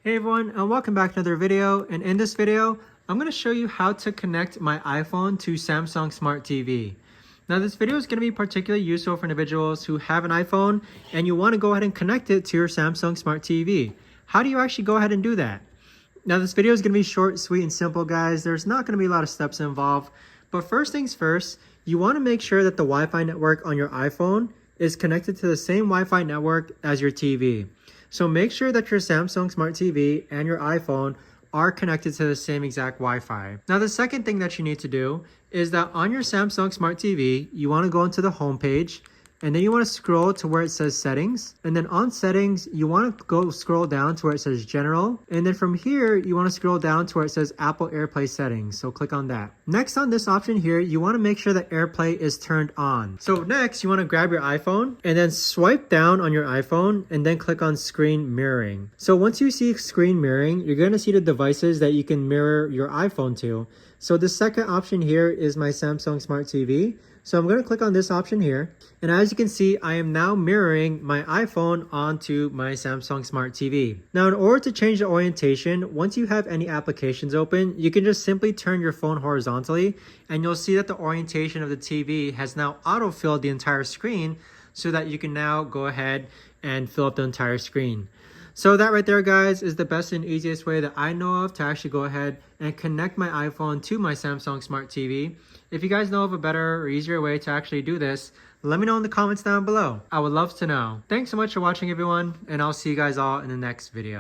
Hey everyone, and welcome back to another video. And in this video, I'm going to show you how to connect my iPhone to Samsung Smart TV. Now this video is going to be particularly useful for individuals who have an iPhone and you want to go ahead and connect it to your Samsung Smart TV. How do you actually go ahead and do that? Now this video is going to be short, sweet, and simple, guys. There's not going to be a lot of steps involved. But first things first, you want to make sure that the Wi-Fi network on your iPhone is connected to the same Wi-Fi network as your TV. So make sure that your Samsung Smart TV and your iPhone are connected to the same exact Wi-Fi. Now the second thing that you need to do is that on your Samsung Smart TV, you want to go into the home page, and then you want to scroll to where it says settings. And then on settings, you want to go scroll down to where it says general. And then from here, you want to scroll down to where it says Apple AirPlay settings. So click on that. Next on this option here, you want to make sure that AirPlay is turned on. So next, you want to grab your iPhone and then swipe down on your iPhone and then click on screen mirroring. So once you see screen mirroring, you're going to see the devices that you can mirror your iPhone to. So the second option here is my Samsung Smart TV. So I'm going to click on this option here. And as you can see, I am now mirroring my iPhone onto my Samsung Smart TV. Now, in order to change the orientation, once you have any applications open, you can just simply turn your phone horizontally and you'll see that the orientation of the TV has now auto-filled the entire screen so that you can now go ahead and fill up the entire screen. So that right there, guys, is the best and easiest way that I know of to actually go ahead and connect my iPhone to my Samsung Smart TV. If you guys know of a better or easier way to actually do this, let me know in the comments down below. I would love to know. Thanks so much for watching, everyone, and I'll see you guys all in the next video.